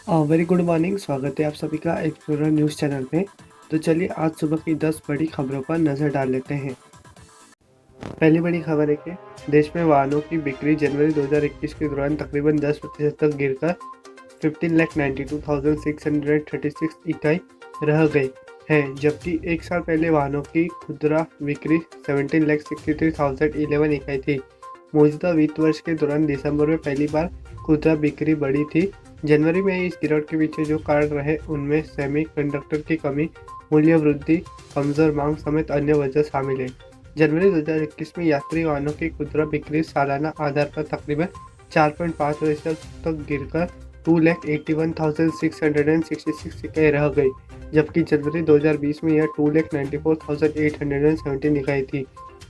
Very good morning. स्वागत है आप सभी का एक्सप्लोरर न्यूज़ चैनल पे। तो चलिए आज सुबह की 10 बड़ी खबरों पर नज़र डाल लेते हैं। पहली बड़ी खबर है कि देश में वाहनों की बिक्री जनवरी 2021 के दौरान तकरीबन 10% तक गिरकर 15,92,636 इकाई रह गई है, जबकि एक साल पहले वाहनों की खुदरा बिक्री 17,63,011 इकाई थी। मौजूदा वित्त वर्ष के दौरान दिसंबर में पहली बार खुदरा बिक्री बढ़ी थी। जनवरी में इस गिरावट के पीछे जो कारण रहे उनमें सेमीकंडक्टर की कमी, मूल्य वृद्धि, कमजोर मांग समेत अन्य वजह शामिल है। जनवरी 2021 में यात्री वाहनों की खुदरा बिक्री सालाना आधार पर तकरीबन 4.5% तक गिरकर 2,81,666 इकाई रह गई, जबकि जनवरी 2020 में यह 2,94,817 इकाई थी।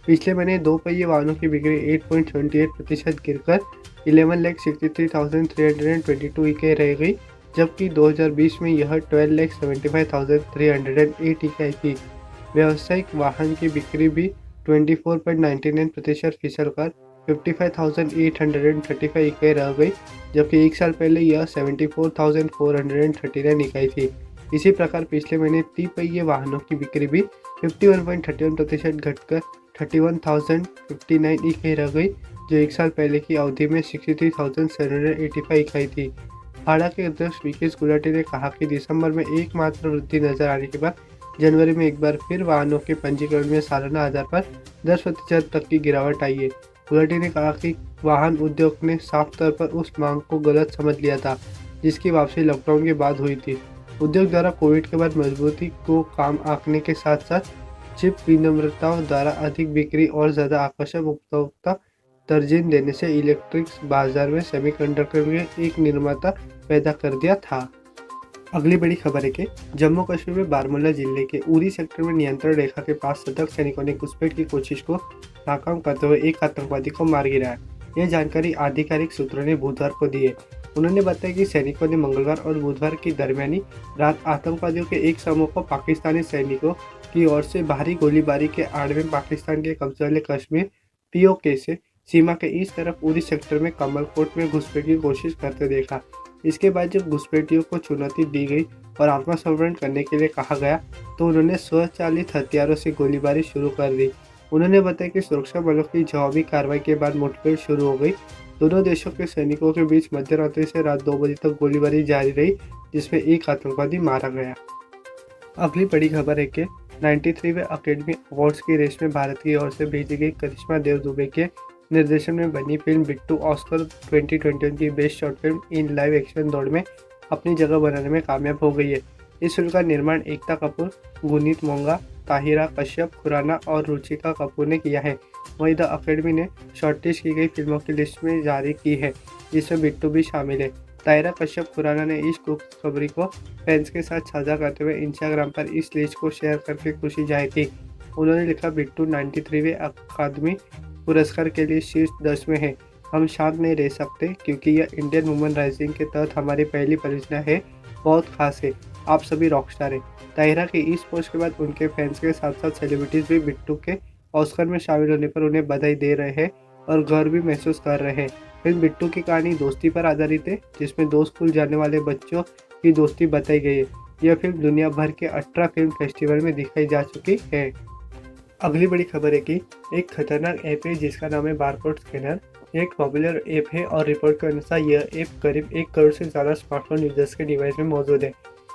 पिछले महीने दो पहिए वाहनों की बिक्री 8.28% गिरकर 11,63,322 इकाई रह गई, जबकि 2020 में यह 12,75,308 इकाई थी। व्यावसायिक वाहन की बिक्री भी 24.99% फिसलकर 55,835 इकाई रह गई, जबकि एक साल पहले यह 74,439 इकाई थी। इसी प्रकार पिछले महीने तिपहिए वाहनों की बिक्री भी 51.31% घटकर 31,059 इकाई रह गई, जो एक साल पहले की अवधि में 63,785 इकाई थी। हाड़ा के अध्यक्ष विकेश गुलाटी ने कहा कि दिसंबर में एकमात्र वृद्धि नजर आने के बाद जनवरी में एक बार फिर वाहनों के पंजीकरण में सालाना आधार पर 10% तक की गिरावट आई है। गुलाटी ने कहा कि वाहन उद्योग ने साफ तौर पर उस मांग को गलत समझ लिया था जिसकी वापसी लॉकडाउन के बाद हुई थी। उद्योग द्वारा कोविड के बाद मजबूती को काम आंकने के साथ साथ चिप विनिर्माताओं द्वारा अधिक बिक्री और ज़्यादा आकर्षक उपभोक्ता तरजीह देने से इलेक्ट्रिक्स बाजार में सेमीकंडक्टर के एक निर्माता पैदा कर दिया था। अगली बड़ी खबर है कि जम्मू कश्मीर में बारामूला जिले के उरी सेक्टर में नियंत्रण रेखा के पास सतर्क सैनिकों ने घुसपैठ की कोशिश को नाकाम करते हुए एक आतंकवादी को मार गिराया। यह जानकारी आधिकारिक सूत्रों ने बुधवार को दी है। उन्होंने बताया कि सैनिकों ने मंगलवार और बुधवार की दरमियानी रात आतंकवादियों के एक समूह को पाकिस्तानी सैनिकों की ओर से भारी गोलीबारी के आड़ में पाकिस्तान के कब्जे वाले कश्मीर पीओके से सीमा के इस तरफ उरी सेक्टर में कमलकोट में घुसपैठ की कोशिश करते देखा। इसके बाद जब घुसपैठियों को चुनौती दी गई और आत्मसमर्पण करने के लिए कहा गया तो उन्होंने स्वचालित हथियारों से गोलीबारी शुरू कर दी। उन्होंने बताया कि सुरक्षा बलों की जवाबी कार्रवाई के बाद मुठभेड़ शुरू हो गई। दोनों देशों के सैनिकों के बीच मध्यरात्रि से रात 2 बजे तक गोलीबारी जारी रही, जिसमें एक आतंकवादी मारा गया। अगली बड़ी खबर है कि 93वें अकेडमी अवार्ड्स की रेस में भारत की ओर से भेजी गई करिश्मा देव दुबे के निर्देशन में बनी फिल्म बिट्टू ऑस्कर 2021 की best short film in live action दौड़ में अपनी जगह बनाने में कामयाब हो गई है। इस फिल्म का निर्माण एकता कपूर, गुनीत मोंगा, ताहिरा कश्यप, खुराना और रुचिका कपूर ने किया है। वहीं द अकेडमी ने शॉर्टलिस्ट की गई फिल्मों की लिस्ट में जारी की है, जिसमें बिट्टू भी शामिल है। ताहिरा कश्यप खुराना ने इस खुशखबरी को फैंस के साथ साझा करते हुए इंस्टाग्राम पर इस लिस्ट को शेयर करके खुशी जाहिर की। उन्होंने लिखा, बिट्टू 93वें अकादमी पुरस्कार के लिए शीर्ष 10 में है। हम शांत नहीं रह सकते क्योंकि यह इंडियन वुमेन राइजिंग के तहत हमारी पहली परियोजना है। बहुत खास है। आप सभी रॉकस्टार हैं। ताहिरा की इस पोस्ट के बाद उनके फैंस के साथ साथ सेलिब्रिटीज भी बिट्टू के ऑस्कर में शामिल होने पर उन्हें बधाई दे रहे हैं और गर्व भी महसूस कर रहे हैं। फिल्म बिट्टू की कहानी दोस्ती पर आधारित है, जिसमें दो स्कूल जाने वाले बच्चों की दोस्ती बताई गई है। यह फिल्म दुनिया भर के 18 फिल्म फेस्टिवल में दिखाई जा चुकी है। अगली बड़ी खबर है कि एक खतरनाक ऐप है जिसका नाम है बारकोड स्कैनर। यह एक पॉपुलर ऐप है और रिपोर्ट के अनुसार यह ऐप करीब 1 करोड़ से ज़्यादा स्मार्टफोन यूजर्स के डिवाइस में मौजूद है।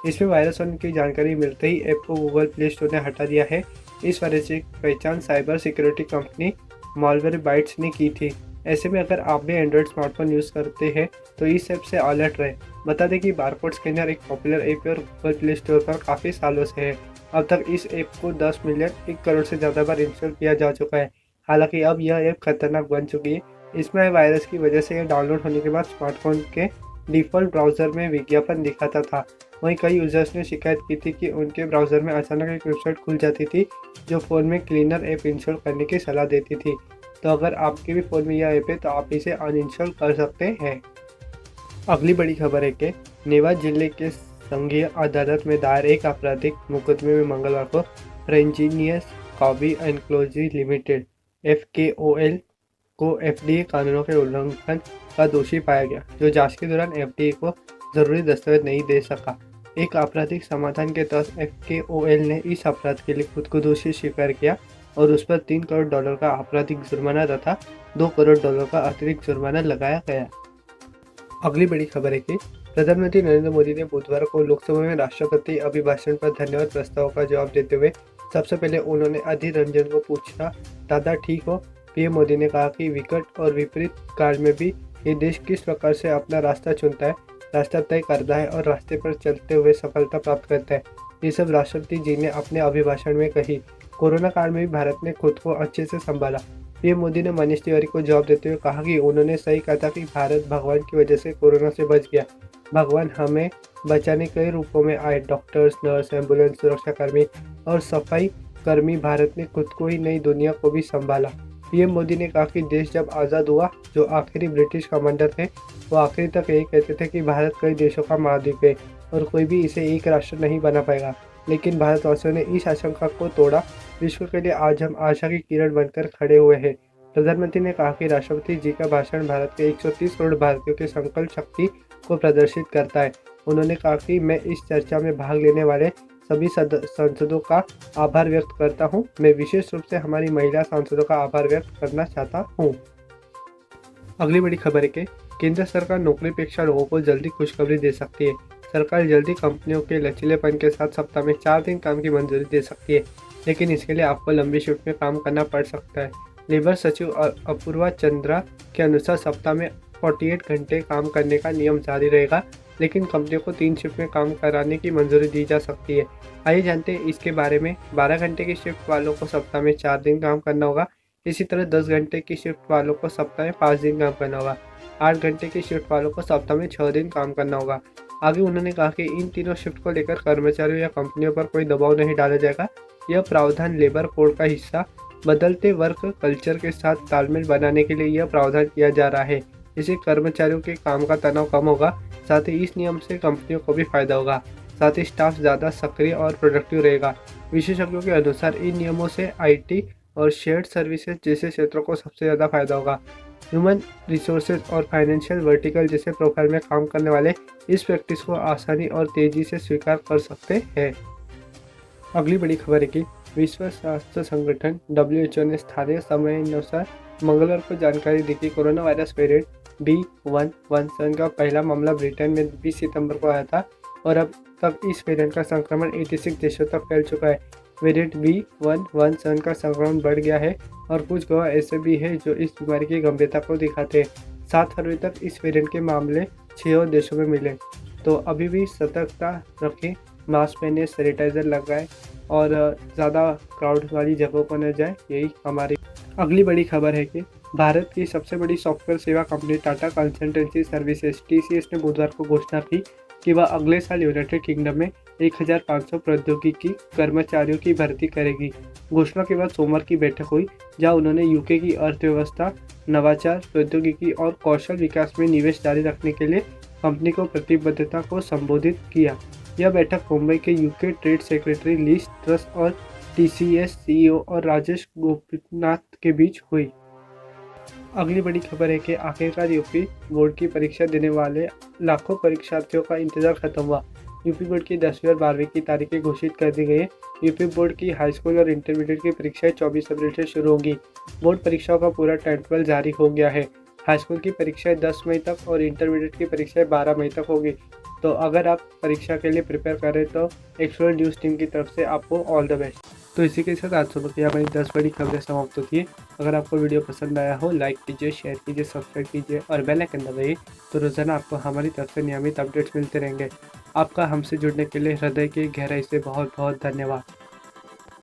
इसमें वायरस होने की जानकारी मिलते ही ऐप को गूगल प्ले स्टोर ने हटा दिया है। इस वायरस की पहचान साइबर सिक्योरिटी कंपनी मालवेयरबाइट्स ने की थी। ऐसे में अगर आप भी एंड्रॉयड स्मार्टफोन यूज़ करते हैं तो इस ऐप से अलर्ट रहे। बता दें कि बारकोड स्कैनर एक पॉपुलर ऐप है और गूगल प्ले स्टोर पर काफ़ी सालों से है। अब तक इस ऐप को 10 मिलियन 1 करोड़ से ज़्यादा बार इंस्टॉल किया जा चुका है। हालांकि अब यह ऐप खतरनाक बन चुकी है। इसमें आए वायरस की वजह से यह डाउनलोड होने के बाद स्मार्टफोन के डिफ़ॉल्ट ब्राउज़र में विज्ञापन दिखाता था। वहीं कई यूजर्स ने शिकायत की थी कि उनके ब्राउज़र में अचानक एक वेबसाइट खुल जाती थी जो फ़ोन में क्लीनर ऐप इंस्टॉल करने की सलाह देती थी। तो अगर आपके भी फ़ोन में यह ऐप है तो आप इसे अनइंस्टॉल कर सकते हैं। अगली बड़ी खबर है कि नेवाज जिले के संघीय अदालत में दायर एक आपराधिक मुकदमे में मंगलवार को फ्रेंजीनियस कॉबी एनक्लोजी लिमिटेड FKOL को FDA कानूनों के उल्लंघन का दोषी पाया गया, जो जांच के दौरान FDA को जरूरी दस्तावेज नहीं दे सका। एक आपराधिक समाधान के तहत FKOL ने इस अपराध के लिए खुद को दोषी स्वीकार किया और उस पर $3 करोड़ का आपराधिक जुर्माना तथा $2 करोड़ का अतिरिक्त जुर्माना लगाया गया। अगली बड़ी खबर है कि प्रधानमंत्री नरेंद्र मोदी ने बुधवार को लोकसभा में राष्ट्रपति अभिभाषण पर धन्यवाद प्रस्ताव का जवाब देते हुए सबसे पहले उन्होंने अधीर रंजन को पूछा, दादा ठीक हो? पीएम मोदी ने कहा कि विकट और विपरीत काल में भी ये देश किस प्रकार से अपना रास्ता चुनता है, रास्ता तय करता है और रास्ते पर चलते हुए सफलता प्राप्त करता है। ये सब राष्ट्रपति जी ने अपने अभिभाषण में कही। कोरोना काल में भी भारत ने खुद को अच्छे से संभाला। पीएम मोदी ने मनीष तिवारी को जवाब देते हुए कहा कि उन्होंने सही कहा था कि भारत भगवान की वजह से कोरोना से बच गया। भगवान हमें बचाने कई रूपों में आए। डॉक्टर्स, नर्स, एम्बुलेंस, सुरक्षाकर्मी और सफाई कर्मी, भारत ने खुद को ही नहीं दुनिया को भी संभाला। पीएम मोदी ने कहा कि देश जब आज़ाद हुआ, जो आखिरी ब्रिटिश कमांडर थे वो आखिरी तक यही कहते थे कि भारत कई देशों का महाद्वीप है और कोई भी इसे एक राष्ट्र नहीं बना पाएगा, लेकिन भारतवासियों ने इस आशंका को तोड़ा। विश्व के लिए आज हम आशा की किरण बनकर खड़े हुए हैं। प्रधानमंत्री ने कहा कि राष्ट्रपति जी का भाषण भारत के 130 करोड़ भारतीयों की संकल्प शक्ति को प्रदर्शित करता है। उन्होंने कहा कि मैं इस चर्चा में भाग लेने वाले सभी सांसदों का आभार व्यक्त करता हूं। मैं विशेष रूप से हमारी महिला सांसदों का आभार व्यक्त करना चाहता हूं। अगली बड़ी खबर है कि केंद्र सरकार नौकरीपेक्षा लोगों को जल्दी खुशखबरी दे सकती है। सरकार जल्दी कंपनियों के लचीलेपन के साथ सप्ताह में 4 दिन काम की मंजूरी दे सकती है, लेकिन इसके लिए आपको लंबी शिफ्ट में काम करना पड़ सकता है। लेबर सचिव अपूर्वा चंद्रा के अनुसार सप्ताह में 48 घंटे काम करने का नियम जारी रहेगा, लेकिन कंपनियों को 3 शिफ्ट में काम कराने की मंजूरी दी जा सकती है। आइए जानते हैं इसके बारे में। 12 घंटे की शिफ्ट वालों को सप्ताह में 4 दिन काम करना होगा। इसी तरह 10 घंटे की शिफ्ट वालों को सप्ताह में 5 दिन काम करना होगा। 8 घंटे की शिफ्ट वालों को सप्ताह में 6 दिन काम करना होगा। आगे उन्होंने कहा कि इन तीनों शिफ्ट को लेकर कर्मचारियों या कंपनियों पर कोई दबाव नहीं डाला जाएगा। यह प्रावधान लेबर कोड का हिस्सा बदलते वर्क कल्चर के साथ तालमेल बनाने के लिए यह प्रावधान किया जा रहा है। इससे कर्मचारियों के काम का तनाव कम होगा। साथ ही इस नियम से कंपनियों को भी फायदा होगा। साथ ही स्टाफ ज़्यादा सक्रिय और प्रोडक्टिव रहेगा। विशेषज्ञों के अनुसार इन नियमों से IT और शेयर्ड सर्विसेज जैसे क्षेत्रों को सबसे ज़्यादा फायदा होगा। ह्यूमन रिसोर्सेज और फाइनेंशियल वर्टिकल जैसे प्रोफाइल में काम करने वाले इस प्रैक्टिस को आसानी और तेज़ी से स्वीकार कर सकते हैं। अगली बड़ी खबर है कि विश्व स्वास्थ्य संगठन WHO ने स्थानीय समय अनुसार मंगलवार को जानकारी दी कि कोरोना वायरस वेरिएंट B.1.1.7 का पहला मामला ब्रिटेन में 20 सितंबर को आया था और अब तक इस वेरिएंट का संक्रमण 86 देशों तक फैल चुका है। वेरिएंट B.1.1.7 का संक्रमण बढ़ गया है और कुछ गवाह ऐसे भी हैं जो इस बीमारी की गंभीरता को दिखाते हैं। 7 फरवरी तक इस वेरिएंट के मामले 6 और देशों में मिले। तो अभी भी सतर्कता रखें, मास्क पहने, सैनिटाइजर लगाएं और ज़्यादा क्राउड वाली जगहों पर न जाए। यही हमारी अगली बड़ी खबर है कि भारत की सबसे बड़ी सॉफ्टवेयर सेवा company Tata consultancy services TCS ने बुधवार को घोषणा की कि वह अगले साल यूनाइटेड किंगडम में 1500 प्रौद्योगिकी कर्मचारियों की भर्ती करेगी। घोषणा के बाद सोमवार की बैठक हुई, जहां उन्होंने UK की अर्थव्यवस्था, नवाचार, प्रौद्योगिकी और कौशल विकास में निवेश जारी रखने के लिए कंपनी को प्रतिबद्धता को संबोधित किया। यह बैठक मुंबई के UK trade secretary Liz Truss और TCS CEO और राजेश गोपीनाथ के बीच हुई। अगली बड़ी खबर है कि आखिरकार यूपी बोर्ड की परीक्षा देने वाले लाखों परीक्षार्थियों का इंतजार खत्म हुआ। यूपी बोर्ड की 10वीं और 12वीं की तारीखें घोषित कर दी गई है। यूपी बोर्ड की हाई स्कूल और इंटरमीडिएट की परीक्षाएं 24 अप्रैल से शुरू होंगी। बोर्ड परीक्षाओं का पूरा टाइम टेबल जारी हो गया है। हाई स्कूल की परीक्षाएं 10 मई तक और इंटरमीडिएट की परीक्षाएं 12 मई तक होगी। तो अगर आप परीक्षा के लिए प्रिपेयर करें तो एक्सप्लोर न्यूज़ टीम की तरफ से आपको ऑल द बेस्ट। तो इसी के साथ आज सुबह की हमारी 10 बड़ी खबरें समाप्त होती है। अगर आपको वीडियो पसंद आया हो, लाइक कीजिए, शेयर कीजिए, सब्सक्राइब कीजिए और बेल आइकन दबाइए, तो रोजाना आपको हमारी तरफ से नियमित अपडेट्स मिलते रहेंगे। आपका हमसे जुड़ने के लिए हृदय की गहराई से बहुत बहुत धन्यवाद।